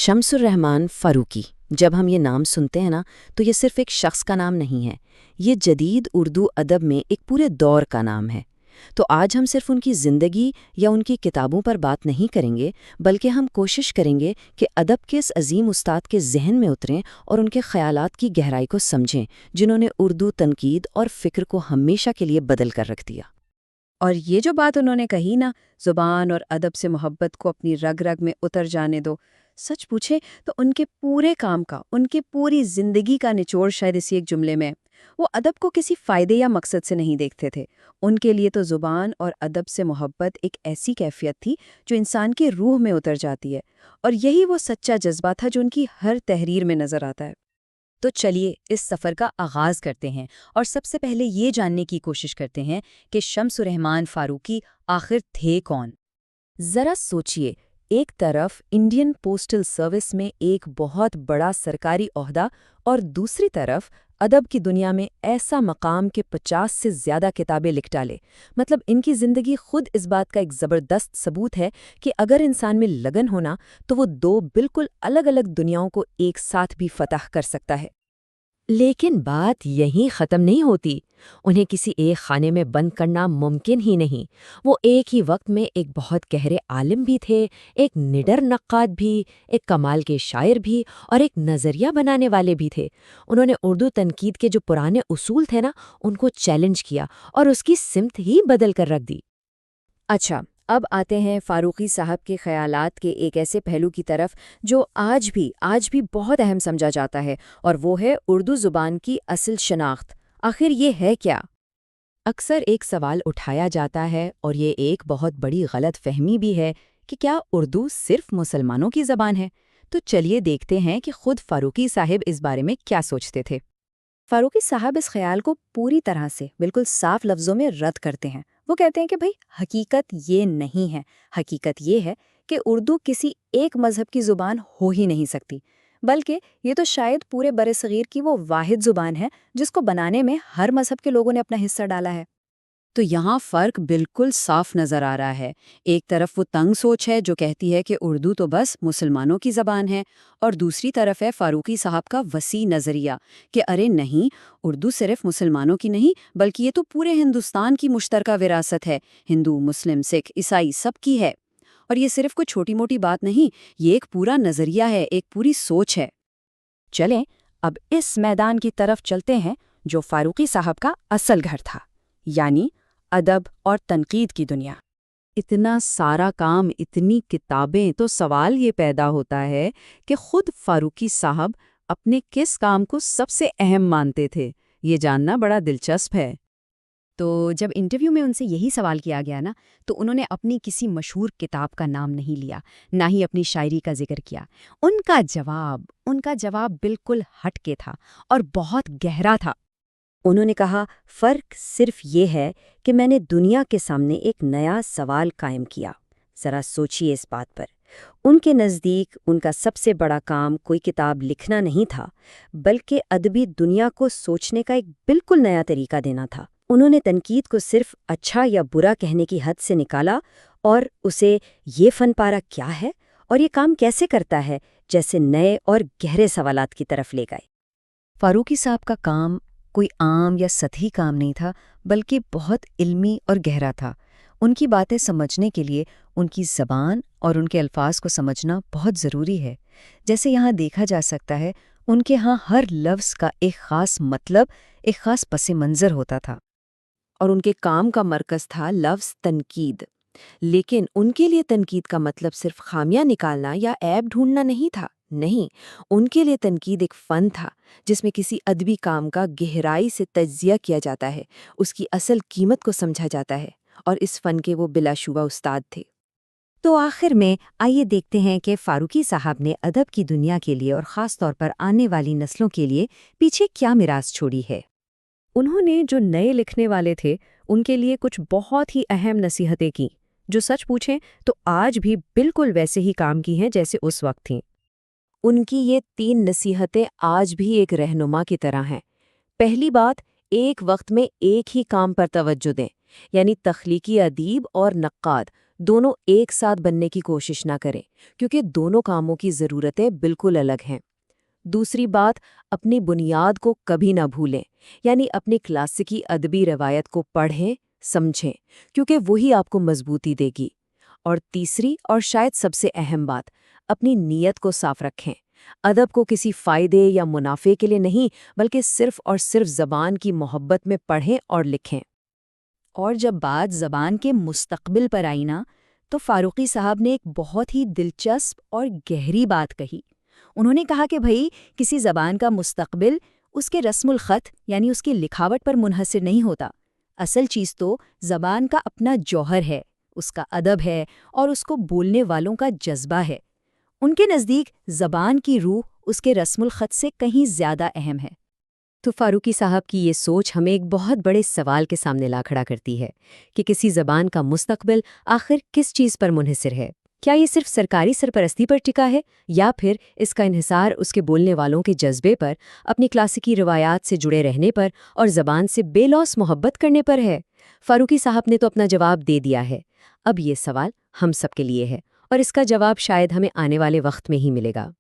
شمس الرحمن فاروقی، جب ہم یہ نام سنتے ہیں نا تو یہ صرف ایک شخص کا نام نہیں ہے، یہ جدید اردو ادب میں ایک پورے دور کا نام ہے۔ تو آج ہم صرف ان کی زندگی یا ان کی کتابوں پر بات نہیں کریں گے، بلکہ ہم کوشش کریں گے کہ ادب کے اس عظیم استاد کے ذہن میں اتریں اور ان کے خیالات کی گہرائی کو سمجھیں، جنہوں نے اردو تنقید اور فکر کو ہمیشہ کے لیے بدل کر رکھ دیا۔ اور یہ جو بات انہوں نے کہی نا، زبان اور ادب سے محبت کو اپنی رگ رگ میں اتر جانے دو، سچ پوچھے تو ان کے پورے کام کا، ان کی پوری زندگی کا نچوڑ شاید اسی ایک جملے میں۔ وہ ادب کو کسی فائدے یا مقصد سے نہیں دیکھتے تھے، ان کے لیے تو زبان اور ادب سے محبت ایک ایسی کیفیت تھی جو انسان کی روح میں اتر جاتی ہے، اور یہی وہ سچا جذبہ تھا جو ان کی ہر تحریر میں نظر آتا ہے۔ تو چلیے اس سفر کا آغاز کرتے ہیں اور سب سے پہلے یہ جاننے کی کوشش کرتے ہیں کہ شمس الرحمن فاروقی آخر تھے کون؟ ذرا سوچئے، ایک طرف انڈین پوسٹل سروس میں ایک بہت بڑا سرکاری عہدہ اور دوسری طرف ادب کی دنیا میں ایسا مقام کہ 50 سے زیادہ کتابیں لکھ ڈالے۔ مطلب ان کی زندگی خود اس بات کا ایک زبردست ثبوت ہے کہ اگر انسان میں لگن ہونا تو وہ دو بالکل الگ الگ دنیاؤں کو ایک ساتھ بھی فتح کر سکتا ہے۔ لیکن بات یہیں ختم نہیں ہوتی، انہیں کسی ایک خانے میں بند کرنا ممکن ہی نہیں۔ وہ ایک ہی وقت میں ایک بہت گہرے عالم بھی تھے، ایک نڈر نقاد بھی، ایک کمال کے شاعر بھی اور ایک نظریہ بنانے والے بھی تھے۔ انہوں نے اردو تنقید کے جو پرانے اصول تھے نا، ان کو چیلنج کیا اور اس کی سمت ہی بدل کر رکھ دی۔ اچھا، اب آتے ہیں فاروقی صاحب کے خیالات کے ایک ایسے پہلو کی طرف جو آج بھی بہت اہم سمجھا جاتا ہے، اور وہ ہے اردو زبان کی اصل شناخت۔ آخر یہ ہے کیا؟ اکثر ایک سوال اٹھایا جاتا ہے، اور یہ ایک بہت بڑی غلط فہمی بھی ہے، کہ کیا اردو صرف مسلمانوں کی زبان ہے؟ تو چلیے دیکھتے ہیں کہ خود فاروقی صاحب اس بارے میں کیا سوچتے تھے۔ فاروقی صاحب اس خیال کو پوری طرح سے بالکل صاف لفظوں میں رد کرتے ہیں۔ وہ کہتے ہیں کہ بھئی حقیقت یہ نہیں ہے، حقیقت یہ ہے کہ اردو کسی ایک مذہب کی زبان ہو ہی نہیں سکتی، بلکہ یہ تو شاید پورے برصغیر کی وہ واحد زبان ہے جس کو بنانے میں ہر مذہب کے لوگوں نے اپنا حصہ ڈالا ہے۔ تو یہاں فرق بالکل صاف نظر آ رہا ہے۔ ایک طرف وہ تنگ سوچ ہے جو کہتی ہے کہ اردو تو بس مسلمانوں کی زبان ہے، اور دوسری طرف ہے فاروقی صاحب کا وسیع نظریہ کہ ارے نہیں، اردو صرف مسلمانوں کی نہیں بلکہ یہ تو پورے ہندوستان کی مشترکہ وراثت ہے، ہندو، مسلم، سکھ، عیسائی سب کی ہے۔ اور یہ صرف کوئی چھوٹی موٹی بات نہیں، یہ ایک پورا نظریہ ہے، ایک پوری سوچ ہے۔ چلیں اب اس میدان کی طرف چلتے ہیں جو فاروقی صاحب کا اصل گھر تھا، یعنی ادب اور تنقید کی دنیا۔ اتنا سارا کام، اتنی کتابیں، تو سوال یہ پیدا ہوتا ہے کہ خود فاروقی صاحب اپنے کس کام کو سب سے اہم مانتے تھے؟ یہ جاننا بڑا دلچسپ ہے۔ تو جب انٹرویو میں ان سے یہی سوال کیا گیا نا، تو انہوں نے اپنی کسی مشہور کتاب کا نام نہیں لیا، نہ ہی اپنی شاعری کا ذکر کیا۔ ان کا جواب بالکل ہٹ کے تھا اور بہت گہرا تھا۔ انہوں نے کہا، فرق صرف یہ ہے کہ میں نے دنیا کے سامنے ایک نیا سوال قائم کیا۔ ذرا سوچئے اس بات پر۔ ان کے نزدیک ان کا سب سے بڑا کام کوئی کتاب لکھنا نہیں تھا، بلکہ ادبی دنیا کو سوچنے کا ایک بالکل نیا طریقہ دینا تھا۔ انہوں نے تنقید کو صرف اچھا یا برا کہنے کی حد سے نکالا اور اسے یہ فن پارہ کیا ہے اور یہ کام کیسے کرتا ہے جیسے نئے اور گہرے سوالات کی طرف لے گئے۔ فاروقی صاحب کا کام کوئی عام یا سطحی کام نہیں تھا، بلکہ بہت علمی اور گہرا تھا۔ ان کی باتیں سمجھنے کے لیے ان کی زبان اور ان کے الفاظ کو سمجھنا بہت ضروری ہے۔ جیسے یہاں دیکھا جا سکتا ہے، ان کے ہاں ہر لفظ کا ایک خاص مطلب، ایک خاص پس منظر ہوتا تھا، اور ان کے کام کا مرکز تھا لفظ تنقید۔ لیکن ان کے لیے تنقید کا مطلب صرف خامیاں نکالنا یا عیب ڈھونڈنا نہیں تھا، نہیں، ان کے لیے تنقید ایک فن تھا جس میں کسی ادبی کام کا گہرائی سے تجزیہ کیا جاتا ہے، اس کی اصل قیمت کو سمجھا جاتا ہے، اور اس فن کے وہ بلا شبہ استاد تھے۔ تو آخر میں آئیے دیکھتے ہیں کہ فاروقی صاحب نے ادب کی دنیا کے لیے اور خاص طور پر آنے والی نسلوں کے لیے پیچھے کیا میراث چھوڑی ہے۔ انہوں نے جو نئے لکھنے والے تھے ان کے لیے کچھ بہت ہی اہم نصیحتیں کی، جو سچ پوچھیں تو آج بھی بالکل ویسے ہی کام کی ہیں جیسے اس وقت تھیں۔ ان کی یہ 3 نصیحتیں آج بھی ایک رہنما کی طرح ہیں۔ پہلی بات، ایک وقت میں ایک ہی کام پر توجہ دیں، یعنی تخلیقی ادیب اور نقاد دونوں ایک ساتھ بننے کی کوشش نہ کریں کیونکہ دونوں کاموں کی ضرورتیں بالکل الگ ہیں۔ دوسری بات، اپنی بنیاد کو کبھی نہ بھولیں، یعنی اپنی کلاسیکی ادبی روایت کو پڑھیں، سمجھیں، کیونکہ وہی آپ کو مضبوطی دے گی۔ اور تیسری اور شاید سب سے اہم بات، اپنی نیت کو صاف رکھیں۔ ادب کو کسی فائدے یا منافع کے لیے نہیں بلکہ صرف اور صرف زبان کی محبت میں پڑھیں اور لکھیں۔ اور جب بات زبان کے مستقبل پر آئی نا، تو فاروقی صاحب نے ایک بہت ہی دلچسپ اور گہری بات کہی۔ انہوں نے کہا کہ بھئی کسی زبان کا مستقبل اس کے رسم الخط یعنی اس کی لکھاوٹ پر منحصر نہیں ہوتا۔ اصل چیز تو زبان کا اپنا جوہر ہے، اس کا ادب ہے اور اس کو بولنے والوں کا جذبہ ہے۔ ان کے نزدیک زبان کی روح اس کے رسم الخط سے کہیں زیادہ اہم ہے۔ تو فاروقی صاحب کی یہ سوچ ہمیں ایک بہت بڑے سوال کے سامنے لا کھڑا کرتی ہے کہ کسی زبان کا مستقبل آخر کس چیز پر منحصر ہے؟ کیا یہ صرف سرکاری سرپرستی پر ٹکا ہے یا پھر اس کا انحصار اس کے بولنے والوں کے جذبے پر، اپنی کلاسیکی روایات سے جڑے رہنے پر اور زبان سے بے لوث محبت کرنے پر ہے؟ فاروقی صاحب نے تو اپنا جواب دے دیا ہے۔ اب یہ سوال ہم سب کے لیے ہے اور اس کا جواب شاید ہمیں آنے والے وقت میں ہی ملے گا۔